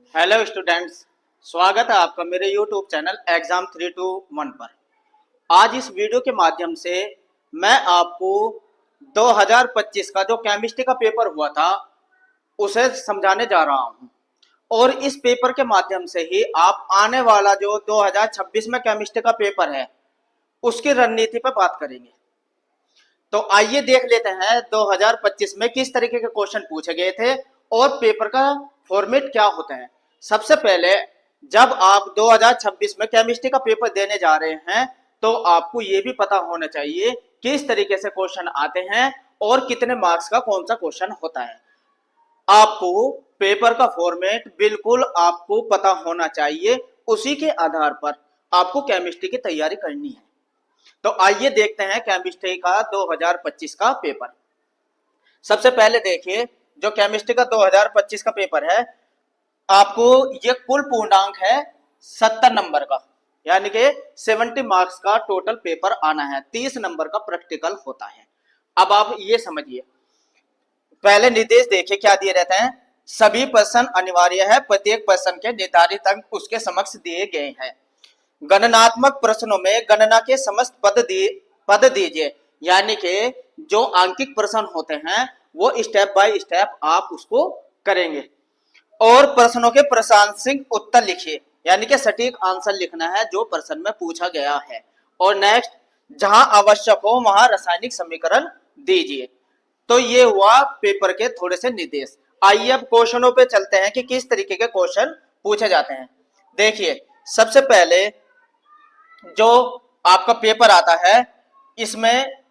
Hello students, स्वागत है आपका मेरे यूट्यूब चैनल एग्जाम 321 पर। आज इस वीडियो के माध्यम से मैं आपको 2025 का जो केमिस्ट्री का पेपर हुआ था उसे समझाने जा रहा हूं। और इस पेपर के माध्यम से ही आप आने वाला जो 2026 में केमिस्ट्री का पेपर है उसकी रणनीति पर बात करेंगे। तो आइए देख लेते हैं 2025 में किस तरीके के क्वेश्चन पूछे गए थे और पेपर का फॉर्मेट क्या होता है। सबसे पहले जब आप 2026 में केमिस्ट्री का पेपर देने जा रहे हैं तो आपको ये भी पता होना चाहिए किस तरीके से क्वेश्चन आते हैं और कितने मार्क्स का कौन सा क्वेश्चन होता है। आपको पेपर का फॉर्मेट बिल्कुल आपको पता होना चाहिए, उसी के आधार पर आपको केमिस्ट्री की तैयारी करनी है। तो आइए देखते हैं केमिस्ट्री का 2025 का पेपर। सबसे पहले देखिए, जो केमिस्ट्री का 2025 का पेपर है, आपको ये कुल पूर्णांक है 70 नंबर का, यानी कि 70 मार्क्स का टोटल पेपर आना है। 30 नंबर का प्रैक्टिकल होता है। अब आप ये समझिए, पहले निर्देश देखिए क्या दिए रहते हैं। सभी प्रश्न अनिवार्य है, प्रत्येक प्रश्न के निर्धारित अंक उसके समक्ष दिए गए हैं। गणनात्मक प्रश्नों में गणना के समस्त पद दीजिए, यानी कि जो आंकिक प्रश्न होते हैं वो स्टेप बाय स्टेप आप उसको करेंगे। और प्रश्नों के प्रासंगिक उत्तर लिखिए, यानी कि सटीक आंसर लिखना है जो प्रश्न में पूछा गया है। और नेक्स्ट, जहां आवश्यक हो वहां रासायनिक समीकरण दीजिए। तो ये हुआ पेपर के थोड़े से निर्देश। आइए अब क्वेश्चनों पे चलते हैं कि किस तरीके के क्वेश्चन पूछे जाते हैं। देखिए, सबसे पहले जो आपका पेपर आता है, इसमें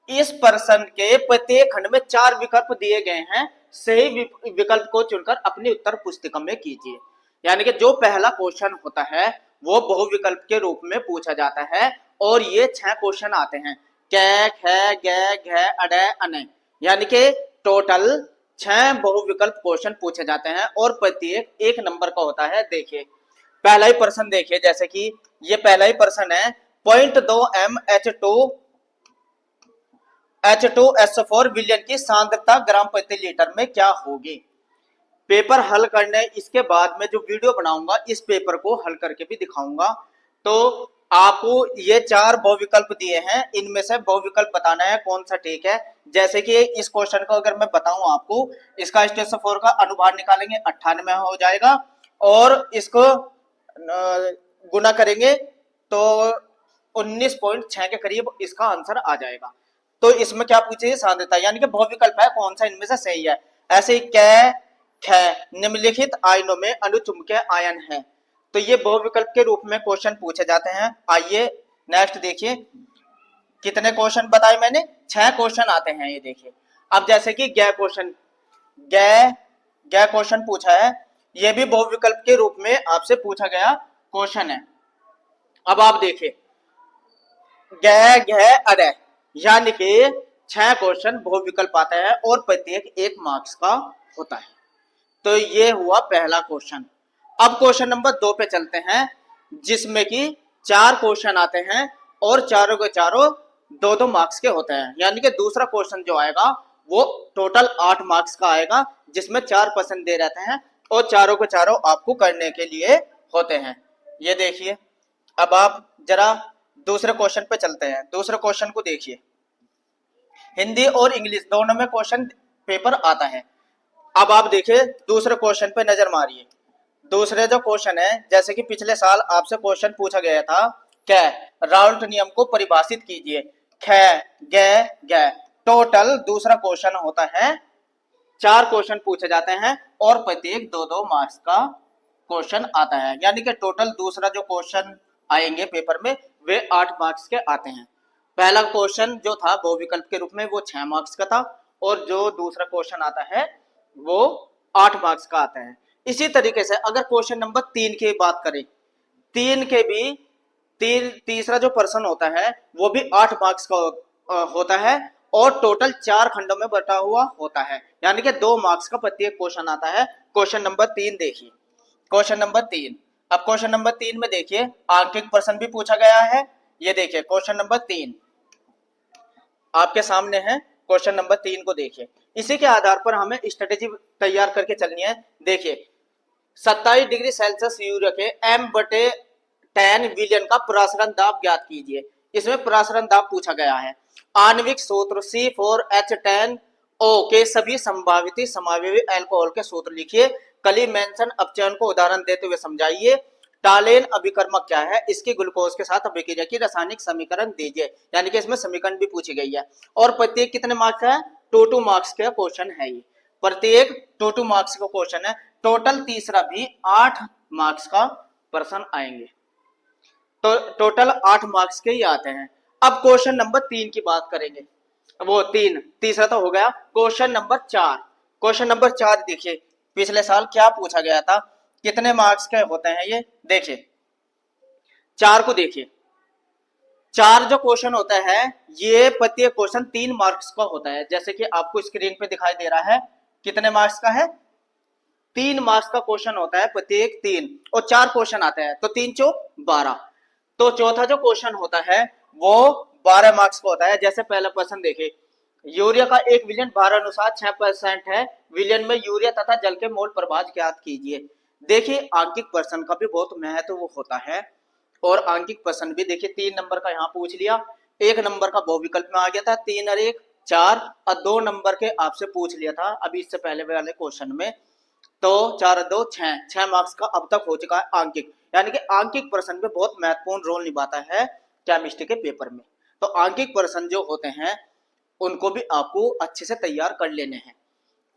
इस प्रश्न के प्रत्येक खंड में 4 विकल्प दिए गए हैं। सही विकल्प को चुनकर अपनी उत्तर पुस्तिका में कीजिए। यानी कि जो पहला क्वेश्चन होता है वो बहुविकल्प के रूप में पूछा जाता है। और ये 6 क्वेश्चन आते हैं, कै, ख, ग, घ, अडे, अने, यानी कि टोटल 6 बहुविकल्प क्वेश्चन पूछे जाते हैं और प्रत्येक 1 नंबर का होता है। देखिए पहला ही प्रश्न देखिए, जैसे कि ये पहला ही प्रश्न है, 0.2 H2SO4 विलयन की सांद्रता ग्राम प्रति लीटर में क्या होगी। पेपर हल करने इसके बाद में जो वीडियो बनाऊंगा इस पेपर को हल करके भी दिखाऊंगा। तो आपको ये 4 बहुविकल्प दिए हैं, इनमें से बहुविकल्प बताना है कौन सा ठीक है। जैसे कि इस क्वेश्चन को अगर मैं बताऊं आपको, इसका H2SO4 का अनुभार निकालेंगे 98 हो जाएगा और इसको गुना करेंगे तो 19.6 के करीब इसका आंसर आ जाएगा। तो इसमें क्या पूछे, सांद्रता, यानी कि बहुविकल्प है कौन सा इनमें से सही है। ऐसे ही कै, ख, निम्नलिखित आयनों में अणुचुंबकीय आयन है। तो ये बहुविकल्प के रूप में क्वेश्चन पूछे जाते हैं। आइए नेक्स्ट देखिए, कितने क्वेश्चन बताए मैंने, 6 क्वेश्चन आते हैं। ये देखिए, अब जैसे कि गै क्वेश्चन, गै गै क्वेश्चन पूछा है, ये भी बहुविकल्प के रूप में आपसे पूछा गया क्वेश्चन है। अब आप देखिए गै, घ, अरे, यानी कि 6 क्वेश्चन बहुविकल्प आता है और प्रत्येक 1 मार्क्स का होता है। तो ये हुआ पहला क्वेश्चन। अब क्वेश्चन नंबर 2 पे चलते हैं, जिसमें कि 4 क्वेश्चन आते हैं और चारों के चारों 2-2 मार्क्स के होते हैं। यानी कि दूसरा क्वेश्चन जो आएगा वो टोटल 8 मार्क्स का आएगा, जिसमें 4 प्रश्न दे रहते हैं और चारों के चारों आपको करने के लिए होते हैं। ये देखिए, अब आप जरा दूसरे क्वेश्चन पे चलते हैं। दूसरे क्वेश्चन को देखिए, हिंदी और इंग्लिश दोनों में क्वेश्चन पेपर आता है। अब आप देखिए दूसरे क्वेश्चन पे नजर मारिए। दूसरे जो क्वेश्चन है, जैसे कि पिछले साल आपसे क्वेश्चन पूछा गया था, क्या राउल्ट नियम को परिभाषित कीजिए, ख, ग, घ। टोटल दूसरा क्वेश्चन होता है, 4 क्वेश्चन पूछे जाते हैं और प्रत्येक 2-2 मार्क्स का क्वेश्चन आता है। यानी कि टोटल दूसरा जो क्वेश्चन आएंगे पेपर में वे 8 मार्क्स के आते हैं। पहला क्वेश्चन जो था बहुविकल्प के रूप में वो 6 मार्क्स का था और जो दूसरा क्वेश्चन आता है वो 8 मार्क्स का आता है। इसी तरीके से अगर क्वेश्चन नंबर 3 की बात करें, 3 के भी तीसरा जो प्रश्न होता है वो भी 8 मार्क्स का होता है और टोटल 4 खंडों में बटा हुआ होता है। यानी कि 2 मार्क्स का प्रत्येक क्वेश्चन आता है। क्वेश्चन नंबर 3 देखिए, क्वेश्चन नंबर 3। अब क्वेश्चन नंबर 3 में देखिए आंकिक प्रश्न भी पूछा गया है। ये देखिए क्वेश्चन नंबर 3 आपके सामने है। क्वेश्चन नंबर 3 को देखिए, इसी के आधार पर हमें स्ट्रेटेजी तैयार करके चलनी है। देखिए, 27 डिग्री सेल्सियस यूरिया के m/10 विलियन का प्रसारण दाब ज्ञात कीजिए। इसमें प्रसारण दाब पूछा गया है। आणविक सूत्र C4H10O के सभी संभावित समावयवी अल्कोहल के सूत्र लिखिए। कली मेंशन अपचयन को उदाहरण देते हुए समझाइए। टालेन अभिकर्मक क्या है, इसकी ग्लूकोज के साथ अभिक्रिया की रासायनिक समीकरण दीजिए। यानी कि इसमें समीकरण भी पूछी गई है। और प्रत्येक कितने मार्क्स का है? 2 मार्क्स का क्वेश्चन है ये। प्रत्येक 2 मार्क्स का क्वेश्चन है। टोटल तीसरा भी 8 मार्क्स का प्रश्न आएंगे। तो टोटल 8 मार्क्स के ही आते हैं। अब क्वेश्चन नंबर 3 की बात करेंगे। वो तीसरा तो हो गया। Question number 4। क्वेश्चन नंबर 4 देखिए, पिछले साल क्या पूछा गया था, कितने मार्क्स के होते हैं ये देखिए। 4 को देखिए, 4 जो क्वेश्चन होता है ये प्रत्येक क्वेश्चन 3 मार्क्स का होता है। जैसे कि आपको स्क्रीन पे दिखाई दे रहा है, कितने मार्क्स का है? 3 मार्क्स का क्वेश्चन होता है प्रत्येक 3, और 4 क्वेश्चन आते हैं तो 3 चौक 12। तो चौथा जो क्वेश्चन होता है वो 12 मार्क्स का होता है। जैसे पहला क्वेश्चन देखिए, यूरिया का 1 विलियन भार अनुसार 6% है, विलियन में यूरिया तथा जल के मोल प्रभाव ज्ञात कीजिए। देखिए आंकिक प्रश्न का भी बहुत महत्व होता है, और आंकिक प्रश्न भी देखिए 3 नंबर का यहाँ पूछ लिया, 1 नंबर का बहुविकल्प में आ गया था, 3 और 1 4, और 2 नंबर के आपसे पूछ लिया था अभी इससे पहले वाले क्वेश्चन में। तो 4 और 2 6 मार्क्स का अब तक हो चुका है आंकिक। यानी कि आंकिक प्रश्न में बहुत महत्वपूर्ण रोल निभाता है केमिस्ट्री के पेपर में। तो आंकिक प्रश्न जो होते हैं उनको भी आपको अच्छे से तैयार कर लेने हैं।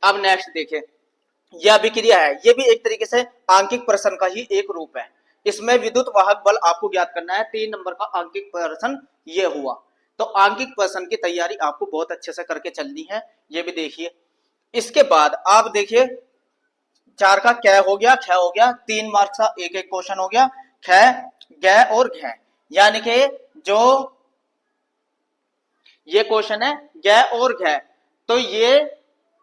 अब नेक्स्ट देखिए, यह अभिक्रिया है, ये भी एक तरीके से आंकिक प्रश्न का ही एक रूप है। इसमें विद्युत वाहक बल आपको ज्ञात करना है। 3 नंबर का आंकिक प्रश्न ये हुआ। तो आंकिक प्रश्न की तैयारी आपको बहुत अच्छे से करके चलनी है, ये भी देखिए। इसके बाद आप देखिए 4 का कै हो गया, ख हो गया, 3 मार्क्स का एक एक क्वेश्चन हो गया, ख ग और घ। यानी कि जो ये क्वेश्चन है ग और घ, तो ये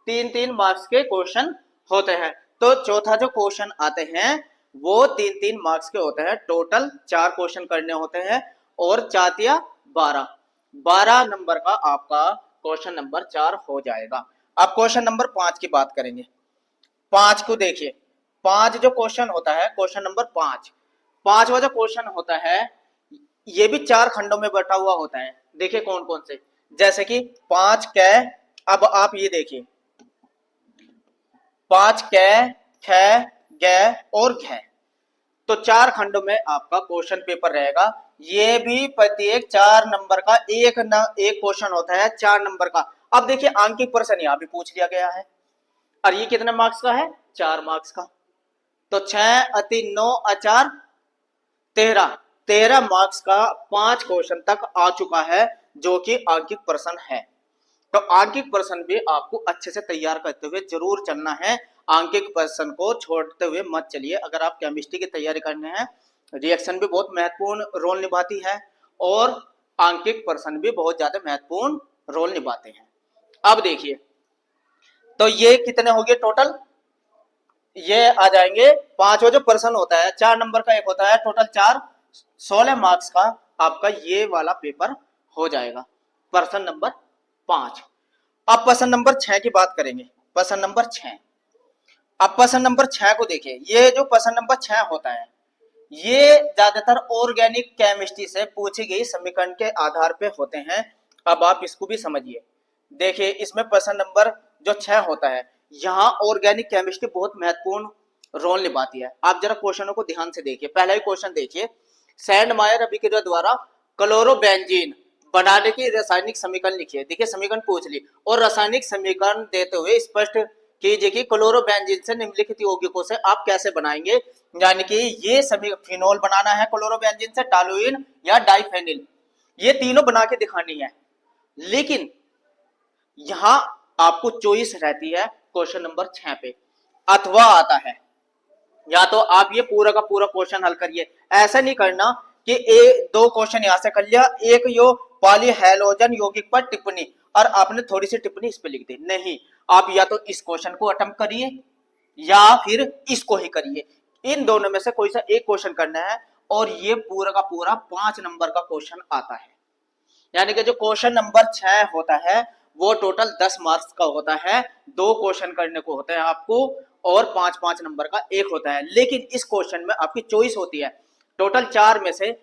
3-3 मार्क्स के क्वेश्चन होते हैं। तो चौथा जो क्वेश्चन आते हैं वो 3-3 मार्क्स के होते हैं। टोटल 4 क्वेश्चन करने होते हैं, और 4 या 12 नंबर का आपका क्वेश्चन नंबर 4 हो जाएगा। अब क्वेश्चन नंबर 5 की बात करेंगे। 5 को देखिए, 5 जो क्वेश्चन होता है, क्वेश्चन नंबर 5वां जो क्वेश्चन होता है ये भी 4 खंडों में बटा हुआ होता है। देखिए कौन कौन से, जैसे कि 5 कै, अब आप ये देखिए 5 कै ख ग और घ। तो 4 खंडों में आपका क्वेश्चन पेपर रहेगा। ये भी प्रत्येक 4 नंबर का एक क्वेश्चन होता है, 4 नंबर का। अब देखिए आंकिक प्रश्न यहाँ भी पूछ लिया गया है, और ये कितने मार्क्स का है? 4 मार्क्स का। तो 6 अति 9 4 13 मार्क्स का 5 क्वेश्चन तक आ चुका है, जो कि आंकिक प्रश्न है। तो आंकिक प्रश्न भी आपको अच्छे से तैयार करते हुए जरूर चलना है। आंकिक प्रश्न को छोड़ते हुए मत चलिए। अगर आप केमिस्ट्री की तैयारी करने हैं, रिएक्शन भी बहुत महत्वपूर्ण रोल निभाती है, और आंकिक प्रश्न भी बहुत ज्यादा महत्वपूर्ण रोल निभाते हैं। अब देखिए, तो ये कितने हो गए टोटल? ये आ जाएंगे 5वां जो प्रश्न होता है 4 नंबर का एक होता है, टोटल 4 16 मार्क्स का आपका ये वाला पेपर हो जाएगा, प्रश्न नंबर 5। अब प्रश्न नंबर 6 की बात करेंगे। प्रश्न नंबर 6, अब प्रश्न नंबर 6 को देखिए। ये जो प्रश्न नंबर 6 होता है ये ज्यादातर ऑर्गेनिक केमिस्ट्री से पूछी गई समीकरण के आधार पे होते हैं। अब आप इसको भी समझिए। देखिए इसमें प्रश्न नंबर जो 6 होता है, यहाँ ऑर्गेनिक केमिस्ट्री बहुत महत्वपूर्ण रोल निभाती है। आप जरा क्वेश्चनों को ध्यान से देखिए। पहला ही क्वेश्चन देखिए, सैंडमायर अभिक्रिया द्वारा क्लोरोबेंजीन बनाने की रासायनिक समीकरण लिखिए। देखिए समीकरण पूछ ली, और रासायनिक समीकरण देते हुए स्पष्ट कीजिए कि क्लोरोबेंजीन से निम्नलिखित यौगिकों से आप कैसे बनाएंगे। यानी कि ये सभी फिनोल बनाना है क्लोरोबेंजीन से, टॉलुइन या डाइफेनिल, ये तीनों बना के दिखानी है। लेकिन यहां आपको चॉइस रहती है क्वेश्चन नंबर 6 पे, अथवा आता है, या तो आप ये पूरा का पूरा क्वेश्चन हल करिए। ऐसा नहीं करना कि 2 क्वेश्चन यहां से कर लिया, एक यो पॉलीहेलोजन यौगिक पर टिप्पणी, और आपने थोड़ी सी टिप्पणी इस पे लिख दी। नहीं, आप या तो इस क्वेश्चन को अटेम्प्ट करिए या फिर इसको ही करिए। इन दोनों में से कोई सा एक क्वेश्चन करना है, और ये पूरा का पूरा 5 नंबर का क्वेश्चन आता है। यानी कि जो क्वेश्चन नंबर 6 होता है वो टोटल 10 मार्क्स का होता है। 2 क्वेश्चन करने को होते हैं आपको और 5-5 नंबर का एक होता है। लेकिन इस क्वेश्चन में आपकी चॉइस होती है, टोटल 4 में से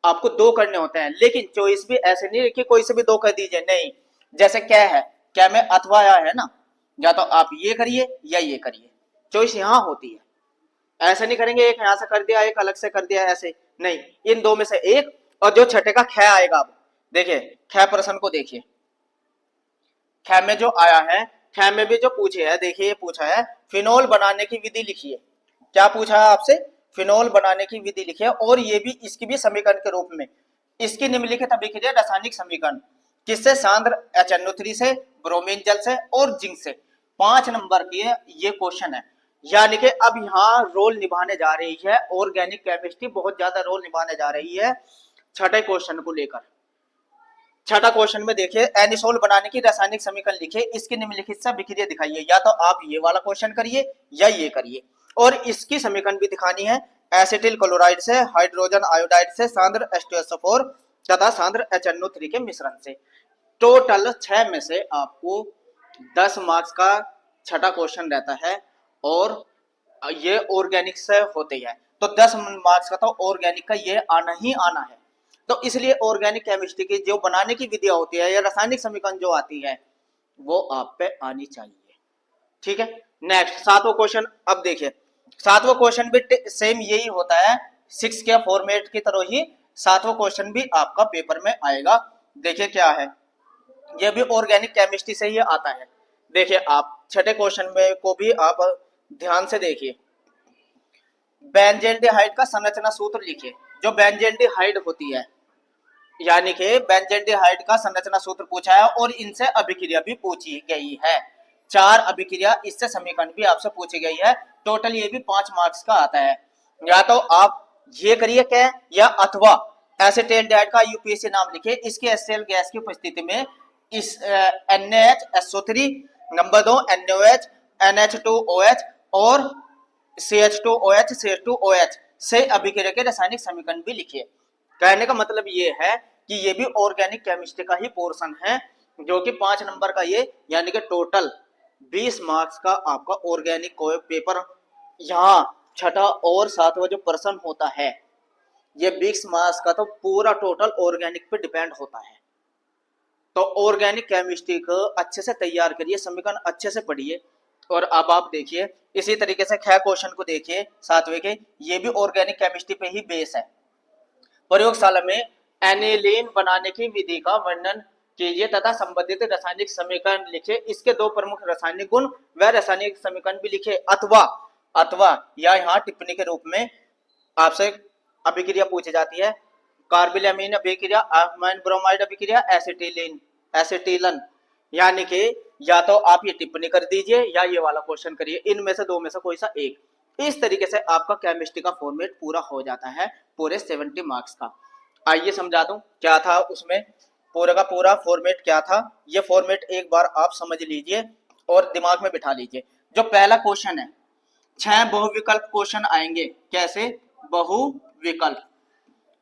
आपको 2 करने होते हैं। लेकिन चॉइस भी ऐसे नहीं कि कोई से भी 2 कर दीजिए, नहीं। जैसे क्या है, क्या में अथवा है ना, या तो आप ये करिए या ये करिए, चॉइस यहाँ होती है। ऐसे नहीं करेंगे एक यहां से कर दिया एक अलग से कर दिया, ऐसे नहीं, इन 2 में से एक। और जो छठे का ख आएगा, अब देखिए ख प्रश्न को देखिए, ख में जो आया है, ख में भी जो पूछे है, देखिए ये पूछा है फिनोल बनाने की विधि लिखिए। क्या पूछा है आपसे, फिनोल बनाने की विधि लिखिए। और ये भी इसकी भी समीकरण के रूप में, इसकी निम्नलिखित अभिक्रिया रासायनिक समीकरण किससे, सांद्र HNO3 से, ब्रोमीन जल से और जिंक से। 5 नंबर की ये क्वेश्चन है। यानी कि अब यहाँ रोल निभाने जा रही है ऑर्गेनिक केमिस्ट्री, बहुत ज्यादा रोल निभाने जा रही है छठे क्वेश्चन को लेकर। छठा क्वेश्चन में देखिए, एनिसोल बनाने की रासायनिक समीकरण लिखिए, इसकी निम्नलिखित से अभिक्रिया दिखाइए। या तो आप ये वाला क्वेश्चन करिए या ये करिए, और इसकी समीकरण भी दिखानी है। एसिटिल क्लोराइड से, हाइड्रोजन आयोडाइड से, सांद्र H2SO4 तथा सांद्र HNO3 के मिश्रण से। टोटल 6 में से आपको 10 मार्क्स का छठा क्वेश्चन रहता है, और ये ऑर्गेनिक से होते हैं, तो 10 मार्क्स का तो ऑर्गेनिक का ये आना ही आना है। तो इसलिए ऑर्गेनिक केमिस्ट्री की जो बनाने की विधियां होती है या रासायनिक समीकरण जो आती है, वो आप पे आनी चाहिए। ठीक है, नेक्स्ट 7वां क्वेश्चन। अब देखिए 7वां क्वेश्चन भी सेम यही होता है, 6 के फॉर्मेट की तरह ही 7वां क्वेश्चन भी आपका पेपर में आएगा। देखिए क्या है, ये भी ऑर्गेनिक केमिस्ट्री से ही आता है। देखिए आप छठे क्वेश्चन में को भी आप ध्यान से देखिए, बेंजेल्डिहाइड का संरचना सूत्र लिखिए। जो बेंजेल्डिहाइड होती है, यानी कि बेंजेल्डिहाइड का संरचना सूत्र पूछा है, और इनसे अभिक्रिया भी पूछी गई है। 4 अभिक्रिया, इससे समीकरण भी आपसे पूछी गई है। टोटल ये भी 5 मार्क्स का आता है। या तो आप ये करिए क्या, या अथवा एसिटाल्डिहाइड का यूपीएससी नाम लिखिए। इसके एचसीएल गैस की उपस्थिति में इस NaHSO3, नंबर 2 NaOH, NH2OH और CH2OH, CH2OH से अभिक्रिया के रासायनिक समीकरण भी लिखिए। कहने का मतलब ये है कि ये भी ऑर्गेनिक केमिस्ट्री का ही पोर्शन है, जो कि 5 नंबर का ये, यानी कि टोटल 20 मार्क्स का आपका ऑर्गेनिक पेपर। यहाँ छठा और 7वां जो प्रश्न होता है, ये 20 मार्क्स का तो पूरा टोटल ऑर्गेनिक पे डिपेंड होता है। तो ऑर्गेनिक केमिस्ट्री को अच्छे से तैयार करिए, समीकरण अच्छे से पढ़िए। और अब आप देखिए इसी तरीके से ख क्वेश्चन को देखिए 7वें के, ये भी ऑर्गेनिक केमिस्ट्री पे ही बेस है। प्रयोगशाला में एनिलीन बनाने की विधि का वर्णन कीजिए तथा संबंधित रासायनिक समीकरण लिखिए। इसके 2 प्रमुख रासायनिक गुण व रासायनिक समीकरण भी लिखिए। अथवा या यहाँ टिप्पणी के रूप में आपसे अभिक्रिया पूछी जाती है, कार्बिलअमीन अभिक्रिया, अमीन ब्रोमाइड अभिक्रिया, एसिटिलन। यानी कि या तो आप ये टिप्पणी कर दीजिए या ये वाला क्वेश्चन करिए, इनमें से 2 में से कोई सा एक। इस तरीके से आपका केमिस्ट्री का फॉर्मेट पूरा हो जाता है पूरे 70 मार्क्स का। आइए समझा दूं क्या था उसमें, पूरा का पूरा फॉर्मेट क्या था। ये फॉर्मेट एक बार आप समझ लीजिए और दिमाग में बिठा लीजिए। जो पहला क्वेश्चन है, 6 बहुविकल्प क्वेश्चन आएंगे। कैसे बहुविकल्प,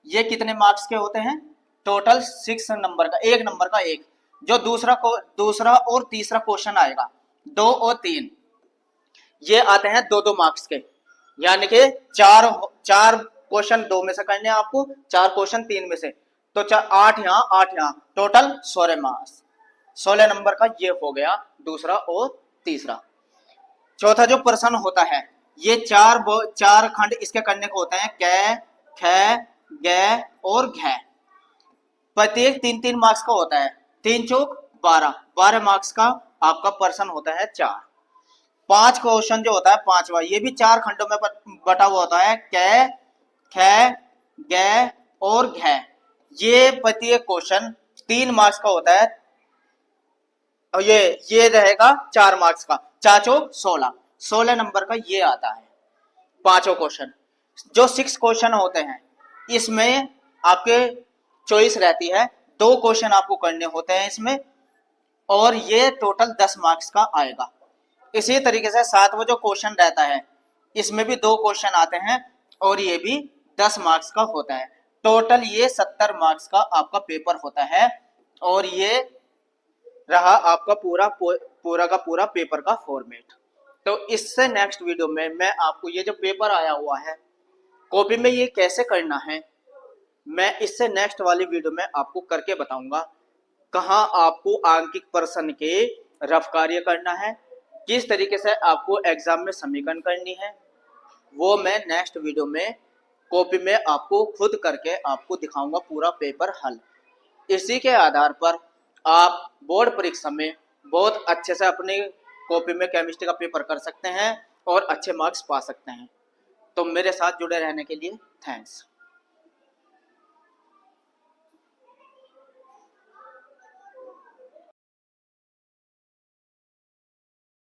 ये कितने मार्क्स के होते हैं, टोटल 6 नंबर का, 1 नंबर का एक। जो दूसरा और तीसरा क्वेश्चन आएगा, 2 और 3, ये आते हैं 2-2 मार्क्स के। यानी कि 4 क्वेश्चन 2 में से करने हैं आपको, 4 क्वेश्चन 3 में से, तो 8 यहाँ 8 यहाँ, टोटल 16 मार्क्स। 16 नंबर का ये हो गया दूसरा और तीसरा। चौथा जो प्रश्न होता है, ये 4 खंड इसके करने को होते हैं, कै, ख, ग और घ। प्रत्येक 3-3 मार्क्स का होता है, 3 चौक 12 मार्क्स का आपका प्रश्न होता है 4। 5 क्वेश्चन जो होता है 5वां, ये भी 4 खंडों में बटा हुआ होता है, कै, ख, ग और घ। ये प्रत्येक क्वेश्चन 3 मार्क्स का होता है, और ये रहेगा 4 मार्क्स का, 4 चौक 16 नंबर का ये आता है 5वां क्वेश्चन। जो 6 क्वेश्चन होते हैं, इसमें आपके चॉइस रहती है, 2 क्वेश्चन आपको करने होते हैं इसमें, और ये टोटल 10 मार्क्स का आएगा। इसी तरीके से 7वां जो क्वेश्चन रहता है, इसमें भी 2 क्वेश्चन आते हैं, और ये भी 10 मार्क्स का होता है। टोटल ये 70 मार्क्स का आपका पेपर होता है। और ये रहा आपका पूरा का पूरा पेपर का फॉर्मेट। तो इससे नेक्स्ट वीडियो में मैं आपको ये जो पेपर आया हुआ है कॉपी में ये कैसे करना है, मैं इससे नेक्स्ट वाली वीडियो में आपको करके बताऊंगा। कहाँ आपको आंकिक प्रश्न के रफ कार्य करना है, किस तरीके से आपको एग्जाम में समीकरण करनी है, वो मैं नेक्स्ट वीडियो में कॉपी में आपको खुद करके आपको दिखाऊंगा पूरा पेपर हल। इसी के आधार पर आप बोर्ड परीक्षा में बहुत अच्छे से अपनी कॉपी में केमिस्ट्री का पेपर कर सकते हैं और अच्छे मार्क्स पा सकते हैं। तो मेरे साथ जुड़े रहने के लिए थैंक्स।